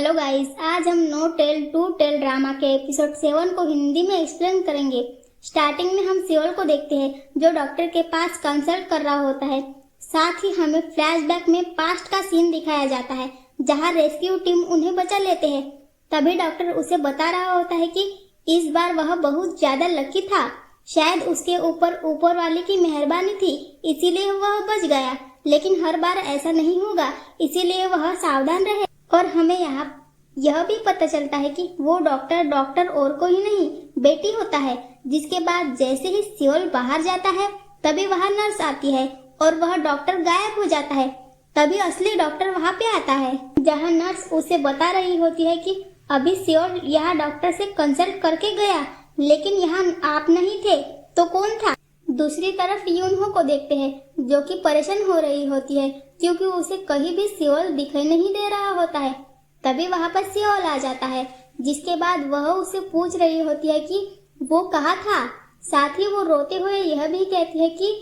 Hello guys, आज हम no tail to tell drama के एपिसोड 7 को हिंदी में एक्सप्लेन करेंगे। स्टार्टिंग में हम सियोल को देखते हैं जो डॉक्टर के पास कंसल्ट कर रहा होता है। साथ ही हमें फ्लैशबैक में पास्ट का सीन दिखाया जाता है जहां रेस्क्यू टीम उन्हें बचा लेते हैं। तभी डॉक्टर उसे बता रहा होता है कि इस बार वह बहुत ज्यादा लकी था, शायद उसके ऊपर वाले की मेहरबानी थी, इसीलिए वह बच गया। लेकिन हर बार ऐसा नहीं होगा, इसीलिए वह सावधान रहे। और हमें यहाँ यह भी पता चलता है कि वो डॉक्टर और कोई नहीं बेटी होता है। जिसके बाद जैसे ही सियोल बाहर जाता है तभी वहाँ नर्स आती है और वह डॉक्टर गायब हो जाता है। तभी असली डॉक्टर वहाँ पे आता है जहाँ नर्स उसे बता रही होती है कि अभी सियोल यहाँ डॉक्टर से कंसल्ट करके गया, लेकिन यहाँ आप नहीं थे तो कौन था। दूसरी तरफ यूनहो को देखते हैं जो कि परेशान हो रही होती है क्योंकि उसे कहीं भी सियोल दिखाई नहीं दे रहा होता है। तभी वहाँ पर सियोल आ जाता है, जिसके बाद वह उसे पूछ रही होती है कि वो कहाँ था। साथ ही वो रोते हुए यह भी कहती है कि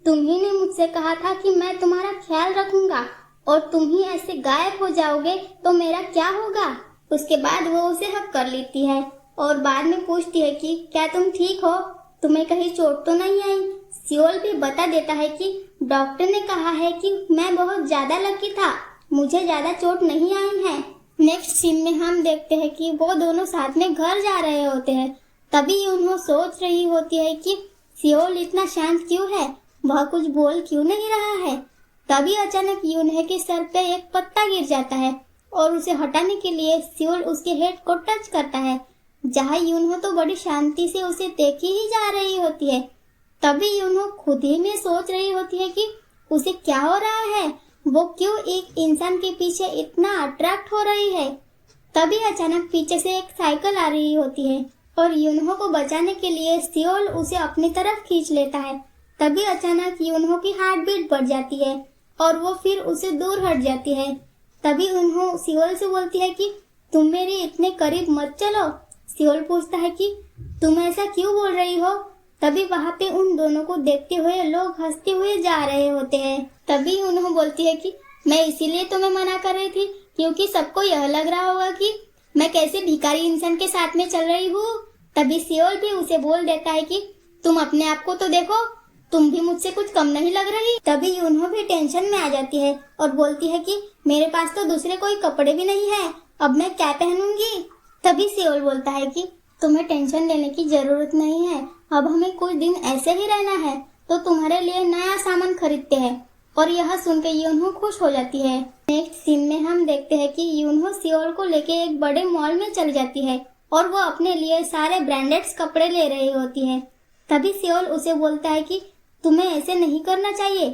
तुम्ही ने मुझसे कहा था कि मैं तुम्हारा ख्याल रखूंगा और तुम ही ऐसे गायब हो जाओगे तो मेरा क्या होगा। उसके बाद वो उसे हक कर लेती है और बाद में पूछती है कि क्या तुम ठीक हो, तुम्हें कहीं चोट तो नहीं आई। सियोल भी बता देता है कि डॉक्टर ने कहा है कि मैं बहुत ज्यादा लकी था, मुझे ज्यादा चोट नहीं आई है। नेक्स्ट सीन में हम देखते हैं कि वो दोनों साथ में घर जा रहे होते हैं। तभी यूनहो सोच रही होती है कि सियोल इतना शांत क्यों है, वह कुछ बोल क्यों नहीं रहा है। तभी अचानक यूनहो के सर पे एक पत्ता गिर जाता है और उसे हटाने के लिए सियोल उसके हेड को टच करता है, जहाँ यूनहो तो बड़ी शांति से उसे देखी ही जा रही होती है। तभी यूनहो खुद ही में सोच रही होती है कि उसे क्या हो रहा है, वो क्यों एक इंसान के पीछे इतना अट्रैक्ट हो रही है। तभी अचानक पीछे से एक साइकिल आ रही होती है और यूनहो को बचाने के लिए सियोल उसे अपनी तरफ खींच लेता है। तभी अचानक यूनहो की हार्ट बीट बढ़ जाती है और वो फिर उसे दूर हट जाती है। तभी यूनहो सियोल से बोलती है कि तुम मेरे इतने करीब मत चलो। सियोल पूछता है कि तुम ऐसा क्यों बोल रही हो। तभी वहाँ पे उन दोनों को देखते हुए लोग हंसते हुए जा रहे होते हैं। तभी उन्होंने बोलती है कि मैं इसीलिए तुम्हें मना कर रही थी क्योंकि सबको यह लग रहा होगा कि मैं कैसे भिखारी इंसान के साथ में चल रही हूँ। तभी सियोल भी उसे बोल देता है कि तुम अपने आप को तो देखो, तुम भी मुझसे कुछ कम नहीं लग रही। तभी यूनहो भी टेंशन में आ जाती है और बोलती है कि मेरे पास तो दूसरे कोई कपड़े भी नहीं है, अब मैं क्या पहनूंगी। तभी सियोल बोलता है कि तुम्हें टेंशन लेने की जरूरत नहीं है, अब हमें कुछ दिन ऐसे ही रहना है तो तुम्हारे लिए नया सामान खरीदते हैं। और यह सुनकर यूनहो खुश हो जाती है। नेक्स्ट सीन में हम देखते हैं कि यूनहो सियोल को लेके एक बड़े मॉल में चल जाती है और वो अपने लिए सारे ब्रांडेड कपड़े ले रही होती है। तभी सियोल उसे बोलता है कि तुम्हें ऐसे नहीं करना चाहिए,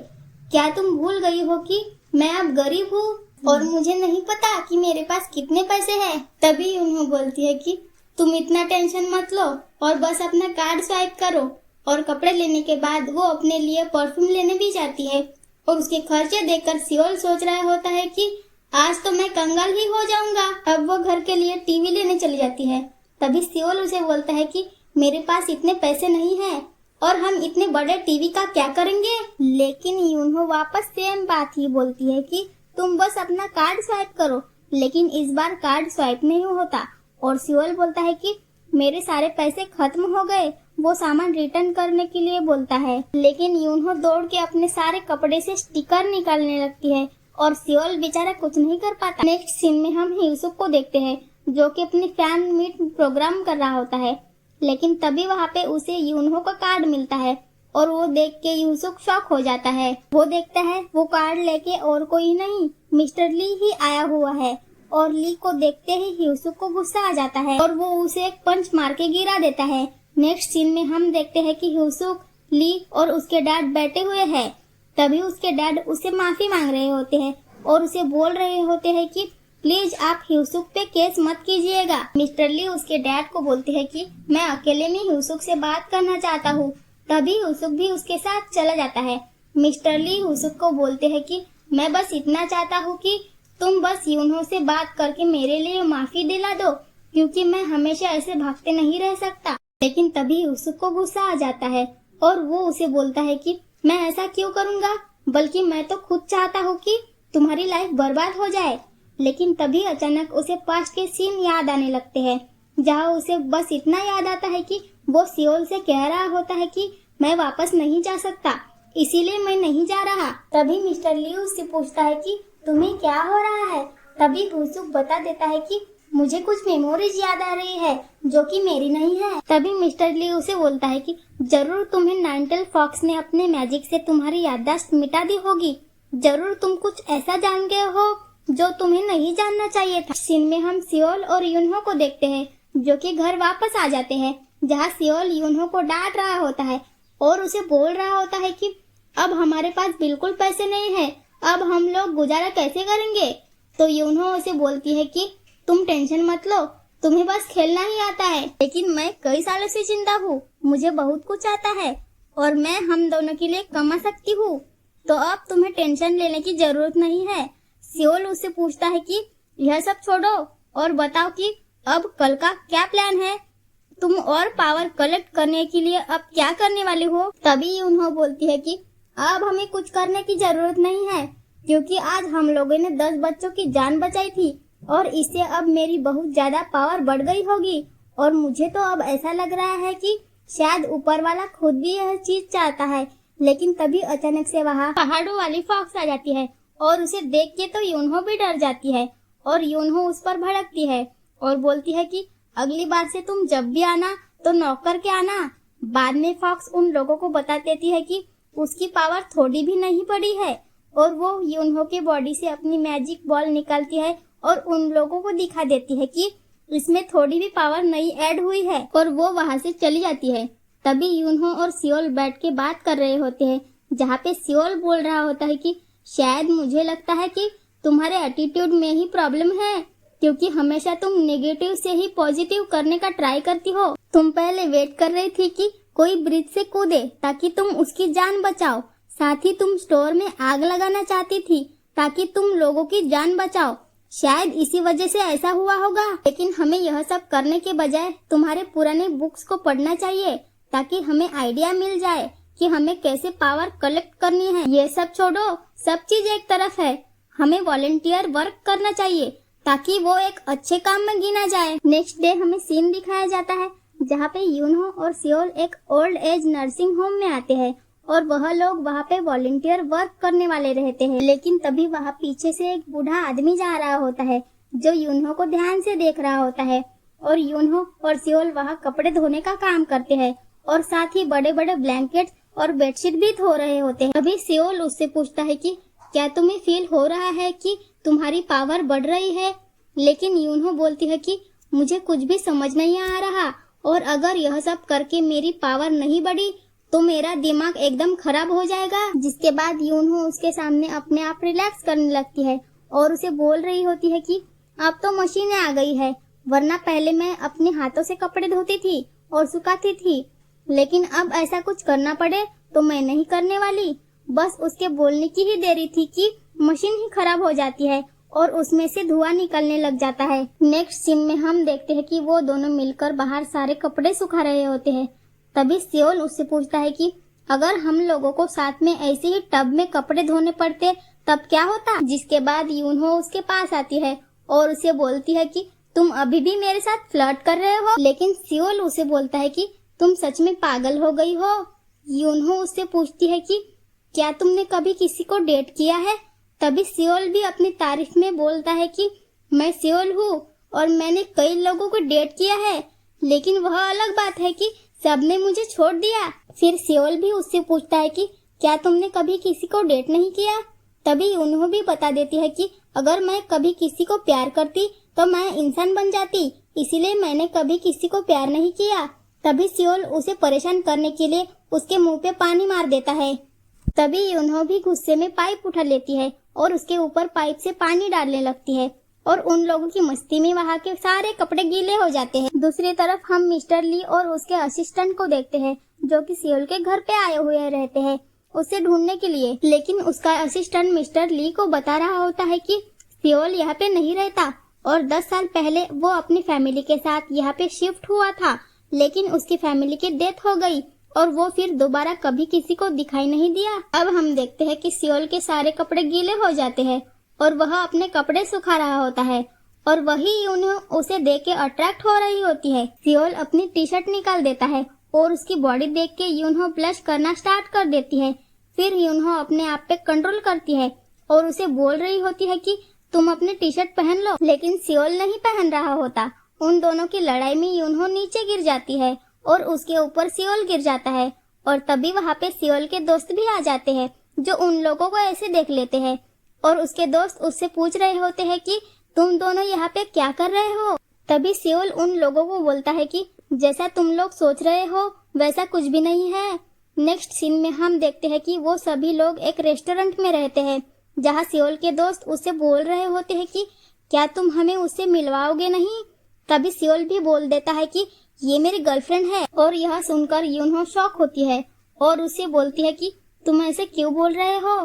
क्या तुम भूल गई हो कि मैं अब गरीब हूँ और मुझे नहीं पता कि मेरे पास कितने पैसे हैं। तभी यूनहो बोलती है कि तुम इतना टेंशन मत लो और बस अपना कार्ड स्वाइप करो। और कपड़े लेने के बाद वो अपने लिए परफ्यूम लेने भी जाती है और उसके खर्चे देखकर सियोल सोच रहा होता है कि आज तो मैं कंगाल ही हो जाऊंगा। अब वो घर के लिए टीवी लेने चली जाती है। तभी सियोल उसे बोलता है कि मेरे पास इतने पैसे नहीं है और हम इतने बड़े टीवी का क्या करेंगे। लेकिन यूनहो वापस सेम बात ही बोलती है कि तुम बस अपना कार्ड स्वाइप करो। लेकिन इस बार कार्ड स्वाइप नहीं होता और सियोल बोलता है कि मेरे सारे पैसे खत्म हो गए। वो सामान रिटर्न करने के लिए बोलता है, लेकिन यूनहो दौड़ के अपने सारे कपड़े से स्टिकर निकालने लगती है और सियोल बेचारा कुछ नहीं कर पाता। नेक्स्ट सीन में हम ह्यूसुक को देखते हैं जो कि अपने फैन मीट प्रोग्राम कर रहा होता है। लेकिन तभी वहाँ पे उसे यूनहो का कार्ड मिलता है और वो देख के ह्यूसुक शॉक हो जाता है। वो देखता है वो कार्ड लेके और कोई नहीं मिस्टर ली ही आया हुआ है और ली को देखते ही ह्यूसुक को गुस्सा आ जाता है और वो उसे एक पंच मार के गिरा देता है। नेक्स्ट सीन में हम देखते हैं कि ह्यूसुक, ली और उसके डैड बैठे हुए हैं। तभी उसके डैड उसे माफी मांग रहे होते हैं और उसे बोल रहे होते हैं कि प्लीज आप ह्यूसुक पे केस मत कीजिएगा। मिस्टर ली उसके डैड को बोलते हैं कि मैं अकेले में ह्यूसुक से बात करना चाहता हूँ। तभी ह्यूसुक भी उसके साथ चला जाता है। मिस्टर ली ह्यूसुक को बोलते हैं कि मैं बस इतना चाहता हूँ कि तुम बस यूनहो से बात करके मेरे लिए माफी दिला दो क्योंकि मैं हमेशा ऐसे भागते नहीं रह सकता। लेकिन तभी ह्यूसुक को गुस्सा आ जाता है और वो उसे बोलता है कि मैं ऐसा क्यों करूँगा, बल्कि मैं तो खुद चाहता हूँ कि तुम्हारी लाइफ बर्बाद हो जाए। लेकिन तभी अचानक उसे पास्ट के सीन याद आने लगते हैं, जहाँ उसे बस इतना याद आता है कि वो सियोल से कह रहा होता है कि मैं वापस नहीं जा सकता, इसीलिए मैं नहीं जा रहा। तभी मिस्टर ली उससे पूछता है कि तुम्हें क्या हो रहा है। तभी हुसुक बता देता है कि मुझे कुछ मेमोरीज याद आ रही है जो कि मेरी नहीं है। तभी मिस्टर ली उसे बोलता है कि जरूर तुम्हें नाइनटेल फॉक्स ने अपने मैजिक से तुम्हारी याददाश्त मिटा दी होगी। जरूर तुम कुछ ऐसा जान गए हो जो तुम्हें नहीं जानना चाहिए था। सीन में हम सियोल और यूनहो को देखते हैं जो कि घर वापस आ जाते हैं, जहाँ सियोल यूनहो को डांट रहा होता है और उसे बोल रहा होता है कि अब हमारे पास बिल्कुल पैसे नहीं है, अब हम लोग गुजारा कैसे करेंगे। तो यूनहो उसे बोलती है कि तुम टेंशन मत लो, तुम्हें बस खेलना ही आता है, लेकिन मैं कई सालों से जिंदा हूँ, मुझे बहुत कुछ आता है और मैं हम दोनों के लिए कमा सकती हूँ, तो अब तुम्हें टेंशन लेने की जरूरत नहीं है। सियोल उससे पूछता है कि यह सब छोड़ो और बताओ कि अब कल का क्या प्लान है, तुम और पावर कलेक्ट करने के लिए अब क्या करने वाले हो। तभी यूनहो बोलती है कि अब हमें कुछ करने की जरूरत नहीं है, क्योंकि आज हम लोगों ने 10 बच्चों की जान बचाई थी और इससे अब मेरी बहुत ज्यादा पावर बढ़ गई होगी और मुझे तो अब ऐसा लग रहा है कि शायद ऊपर वाला खुद भी यह चीज चाहता है। लेकिन तभी अचानक से वहाँ पहाड़ों वाली फॉक्स आ जाती है और उसे देख के तो यूनहो भी डर जाती है और यूनहो उस पर भड़कती है और बोलती है कि अगली बार से तुम जब भी आना तो नॉक करके आना। बाद में फॉक्स उन लोगों को बता देती है कि उसकी पावर थोड़ी भी नहीं बढ़ी है और वो यूनहो के बॉडी से अपनी मैजिक बॉल निकालती है और उन लोगों को दिखा देती है कि इसमें थोड़ी भी पावर नहीं ऐड हुई है और वो वहाँ से चली जाती है। तभी यूनहो और सियोल बैठ के बात कर रहे होते हैं, जहाँ पे सियोल बोल रहा होता है कि शायद मुझे लगता है कि तुम्हारे एटीट्यूड में ही प्रॉब्लम है, क्योंकि हमेशा तुम नेगेटिव से ही पॉजिटिव करने का ट्राई करती हो। तुम पहले वेट कर रही थी कि कोई ब्रिज से कूदे ताकि तुम उसकी जान बचाओ, साथ ही तुम स्टोर में आग लगाना चाहती थी ताकि तुम लोगों की जान बचाओ। शायद इसी वजह से ऐसा हुआ होगा, लेकिन हमें यह सब करने के बजाय तुम्हारे पुराने बुक्स को पढ़ना चाहिए ताकि हमें आइडिया मिल जाए कि हमें कैसे पावर कलेक्ट करनी है। ये सब छोड़ो, सब चीज एक तरफ है, हमें वॉलंटियर वर्क करना चाहिए ताकि वो एक अच्छे काम में गिना जाए। नेक्स्ट डे हमें सीन दिखाया जाता है जहाँ पे यूनहो और सियोल एक ओल्ड एज नर्सिंग होम में आते हैं और वह लोग वहाँ पे वॉलंटियर वर्क करने वाले रहते हैं। लेकिन तभी वहाँ पीछे से एक बूढ़ा आदमी जा रहा होता है जो यूनहो को ध्यान से देख रहा होता है और यूनहो और सियोल वहाँ कपड़े धोने का काम करते हैं और साथ ही बड़े बड़े ब्लैंकेट और बेडशीट भी धो रहे होते हैं। तभी सियोल उससे पूछता है कि क्या तुम्हें फील हो रहा है कि तुम्हारी पावर बढ़ रही है। लेकिन यूनहो बोलती है कि मुझे कुछ भी समझ नहीं आ रहा और अगर यह सब करके मेरी पावर नहीं बढ़ी तो मेरा दिमाग एकदम खराब हो जाएगा। जिसके बाद यूनहो उसके सामने अपने आप रिलैक्स करने लगती है और उसे बोल रही होती है कि अब तो मशीनें आ गई है, वरना पहले मैं अपने हाथों से कपड़े धोती थी और सुखाती थी, लेकिन अब ऐसा कुछ करना पड़े तो मैं नहीं करने वाली। बस उसके बोलने की ही देरी थी कि मशीन ही खराब हो जाती है और उसमें से धुआं निकलने लग जाता है। नेक्स्ट सीन में हम देखते हैं कि वो दोनों मिलकर बाहर सारे कपड़े सुखा रहे होते हैं। तभी सियोल उससे पूछता है कि अगर हम लोगों को साथ में ऐसे ही टब में कपड़े धोने पड़ते तब क्या होता। जिसके बाद यूनहो उसके पास आती है और उसे बोलती है कि तुम अभी भी मेरे साथ फ्लर्ट कर रहे हो। लेकिन सियोल उसे बोलता है कि तुम सच में पागल हो गई हो। यूनहो उससे पूछती है कि क्या तुमने कभी किसी को डेट किया है। तभी सियोल भी अपनी तारीफ में बोलता है कि मैं सियोल हूँ और मैंने कई लोगों को डेट किया है, लेकिन वह अलग बात है कि सबने मुझे छोड़ दिया। फिर सियोल भी उससे पूछता है कि क्या तुमने कभी किसी को डेट नहीं किया। तभी यूनहो भी बता देती है कि अगर मैं कभी किसी को प्यार करती तो मैं इंसान बन जाती, इसीलिए मैंने कभी किसी को प्यार नहीं किया। तभी सियोल उसे परेशान करने के लिए उसके मुंह पे पानी मार देता है। तभी यूनहो भी गुस्से में पाइप उठा लेती है और उसके ऊपर पाइप से पानी डालने लगती है और उन लोगों की मस्ती में वहाँ के सारे कपड़े गीले हो जाते हैं। दूसरी तरफ हम मिस्टर ली और उसके असिस्टेंट को देखते हैं जो कि सियोल के घर पे आए हुए रहते हैं उसे ढूंढने के लिए। लेकिन उसका असिस्टेंट मिस्टर ली को बता रहा होता है कि सियोल यहाँ पे नहीं रहता और 10 साल पहले वो अपनी फैमिली के साथ यहाँ पे शिफ्ट हुआ था, लेकिन उसकी फैमिली की डेथ हो गई और वो फिर दोबारा कभी किसी को दिखाई नहीं दिया। अब हम देखते हैं कि सियोल के सारे कपड़े गीले हो जाते हैं और वह अपने कपड़े सुखा रहा होता है और वही यूनहो उसे देख के अट्रैक्ट हो रही होती है। सियोल अपनी टी शर्ट निकाल देता है और उसकी बॉडी देख के यूनहो ब्लश करना स्टार्ट कर देती है। फिर यूनहो अपने आप पे कंट्रोल करती है और उसे बोल रही होती है कि तुम अपनी टी शर्ट पहन लो, लेकिन सियोल नहीं पहन रहा होता। उन दोनों की लड़ाई में यूनहो नीचे गिर जाती है और उसके ऊपर सियोल गिर जाता है और तभी वहाँ पे सियोल के दोस्त भी आ जाते हैं जो उन लोगों को ऐसे देख लेते हैं और उसके दोस्त उससे पूछ रहे होते हैं कि तुम दोनों यहाँ पे क्या कर रहे हो। तभी सियोल उन लोगों को बोलता है कि जैसा तुम लोग सोच रहे हो वैसा कुछ भी नहीं है। नेक्स्ट सीन में हम देखते हैं कि वो सभी लोग एक रेस्टोरेंट में रहते हैं जहाँ सियोल के दोस्त उससे बोल रहे होते हैं कि क्या तुम हमें उससे मिलवाओगे नहीं। तभी सियोल भी बोल देता है कि ये मेरी गर्लफ्रेंड है और यह सुनकर यूनहो शॉक होती है और उसे बोलती है कि तुम ऐसे क्यों बोल रहे हो।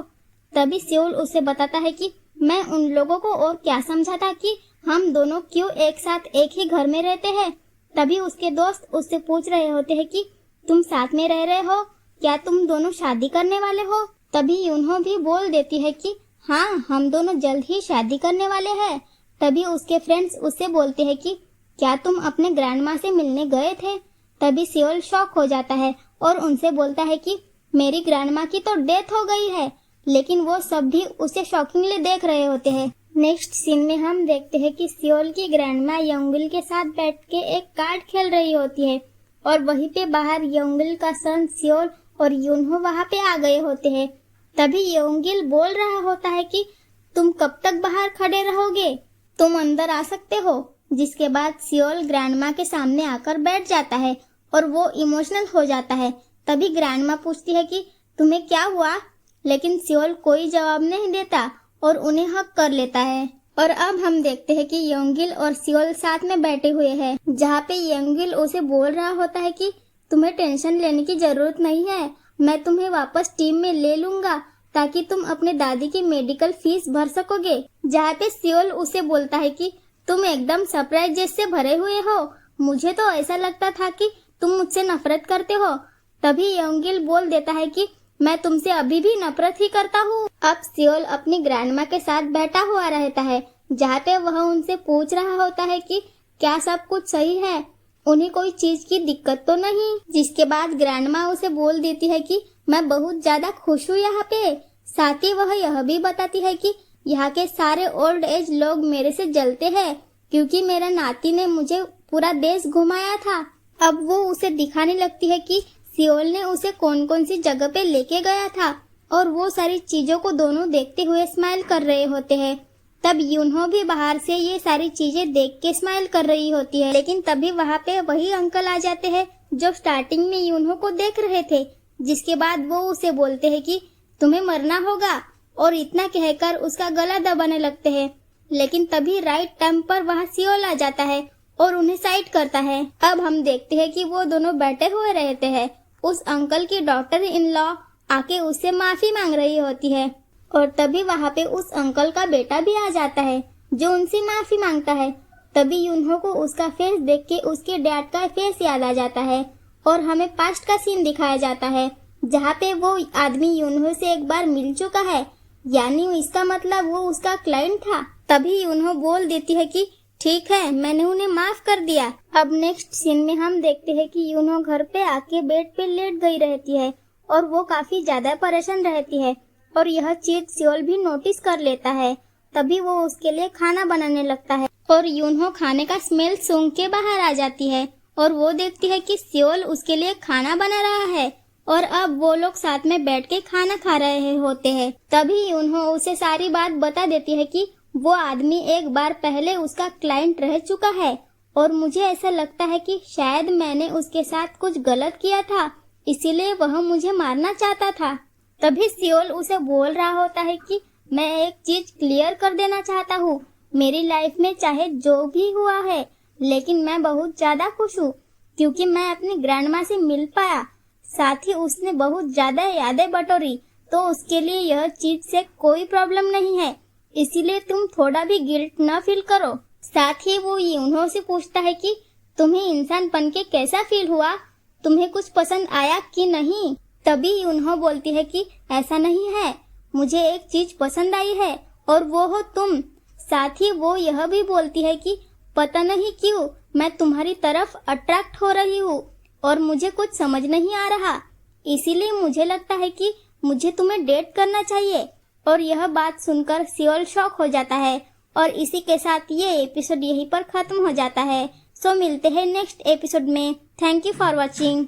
तभी सियोल उसे बताता है कि मैं उन लोगों को और क्या समझा था कि हम दोनों क्यों एक साथ एक ही घर में रहते हैं। तभी उसके दोस्त उससे पूछ रहे होते हैं कि तुम साथ में रह रहे हो, क्या तुम दोनों शादी करने वाले हो। तभी यूनहो भी बोल देती है कि हाँ, हम दोनों जल्द ही शादी करने वाले हैं। तभी उसके फ्रेंड्स उससे बोलते हैं कि क्या तुम अपने ग्रैंडमा से मिलने गए थे। तभी सियोल शॉक हो जाता है और उनसे बोलता है कि मेरी ग्रैंडमा की तो डेथ हो गई है, लेकिन वो सब भी उसे शॉकिंगली देख रहे होते हैं। नेक्स्ट सीन में हम देखते हैं कि सियोल की ग्रैंडमा योंगिल के साथ बैठ के एक कार्ड खेल रही होती है और वहीं पे बाहर योंगिल का सन सियोल और यूनहो वहाँ पे आ गए होते हैं। तभी योंगिल बोल रहा होता है कि तुम कब तक बाहर खड़े रहोगे, तुम अंदर आ सकते हो। जिसके बाद सियोल ग्रैंडमा के सामने आकर बैठ जाता है और वो इमोशनल हो जाता है। तभी ग्रैंडमा पूछती है कि तुम्हें क्या हुआ, लेकिन सियोल कोई जवाब नहीं देता और उन्हें हक कर लेता है। और अब हम देखते हैं कि योंगिल और सियोल साथ में बैठे हुए हैं, जहाँ पे योंगिल उसे बोल रहा होता है कि तुम्हें टेंशन लेने की जरूरत नहीं है, मैं तुम्हें वापस टीम में ले लूंगा ताकि तुम अपने दादी की मेडिकल फीस भर सकोगे। जहाँ पे सियोल उसे बोलता है कि तुम एकदम सरप्राइज जैसे भरे हुए हो, मुझे तो ऐसा लगता था कि तुम मुझसे नफरत करते हो। तभी योंगिल बोल देता है कि मैं तुमसे अभी भी नफरत ही करता हूँ। अब सियोल अपनी ग्रैंडमा के साथ बैठा हुआ रहता है, जहाँ पे वह उनसे पूछ रहा होता है कि क्या सब कुछ सही है, उन्हें कोई चीज की दिक्कत तो नहीं। जिसके बाद ग्रैंडमा उसे बोल देती है कि मैं बहुत ज्यादा खुश हूँ यहाँ पे। साथ ही वह यह भी बताती है कि यहाँ के सारे ओल्ड एज लोग मेरे से जलते हैं क्योंकि मेरा नाती ने मुझे पूरा देश घुमाया था। अब वो उसे दिखाने लगती है कि सियोल ने उसे कौन कौन सी जगह पे लेके गया था और वो सारी चीजों को दोनों देखते हुए स्माइल कर रहे होते हैं। तब यूनहो भी बाहर से ये सारी चीजें देख के स्माइल कर रही होती है, लेकिन तभी वहाँ पे वही अंकल आ जाते हैं जो स्टार्टिंग में यूनहो को देख रहे थे। जिसके बाद वो उसे बोलते हैं कि तुम्हें मरना होगा और इतना कहकर उसका गला दबाने लगते हैं। लेकिन तभी राइट टाइम पर वहाँ सियोल आ जाता है और उन्हें साइड करता है। अब हम देखते हैं कि वो दोनों बैठे हुए रहते हैं। उस अंकल की डॉटर इन लॉ आके उससे माफी मांग रही होती है और तभी वहाँ पे उस अंकल का बेटा भी आ जाता है जो उनसे माफी मांगता है। तभी यूनहो को उसका फेस देख के उसके डैड का फेस याद आ जाता है और हमें पास्ट का सीन दिखाया जाता है जहाँ पे वो आदमी यूनहो से एक बार मिल चुका है, यानी इसका मतलब वो उसका क्लाइंट था। तभी यूनहो बोल देती है कि ठीक है, मैंने उन्हें माफ कर दिया। अब नेक्स्ट सीन में हम देखते हैं कि यूनहो घर पे आके बेड पे लेट गई रहती है और वो काफी ज्यादा परेशान रहती है और यह चीज सियोल भी नोटिस कर लेता है। तभी वो उसके लिए खाना बनाने लगता है और यूनहो खाने का स्मेल सूंघ के बाहर आ जाती है और वो देखती है कि सियोल उसके लिए खाना बना रहा है और अब वो लोग साथ में बैठ के खाना खा रहे होते हैं। तभी यूनहो उसे सारी बात बता देती है कि वो आदमी एक बार पहले उसका क्लाइंट रह चुका है और मुझे ऐसा लगता है कि शायद मैंने उसके साथ कुछ गलत किया था, इसीलिए वह मुझे मारना चाहता था। तभी सियोल उसे बोल रहा होता है कि मैं एक चीज क्लियर कर देना चाहता हूँ, मेरी लाइफ में चाहे जो भी हुआ है लेकिन मैं बहुत ज्यादा खुश हूँ क्योंकि मैं अपनी ग्रैंडमा से मिल पाया। साथ ही उसने बहुत ज्यादा यादें बटोरी, तो उसके लिए यह चीज से कोई प्रॉब्लम नहीं है, इसीलिए तुम थोड़ा भी गिल्ट न फील करो। साथ ही वो यूनहो से पूछता है कि तुम्हें इंसान बन के कैसा फील हुआ, तुम्हें कुछ पसंद आया कि नहीं। तभी यूनहो बोलती है कि ऐसा नहीं है, मुझे एक चीज पसंद आई है और वो हो तुम। साथ ही वो यह भी बोलती है कि पता नहीं क्यों मैं तुम्हारी तरफ अट्रैक्ट हो रही हूँ और मुझे कुछ समझ नहीं आ रहा, इसीलिए मुझे लगता है कि मुझे तुम्हें डेट करना चाहिए। और यह बात सुनकर सियोल शॉक हो जाता है और इसी के साथ ये एपिसोड यहीं पर खत्म हो जाता है। सो मिलते हैं नेक्स्ट एपिसोड में। Thank you for watching.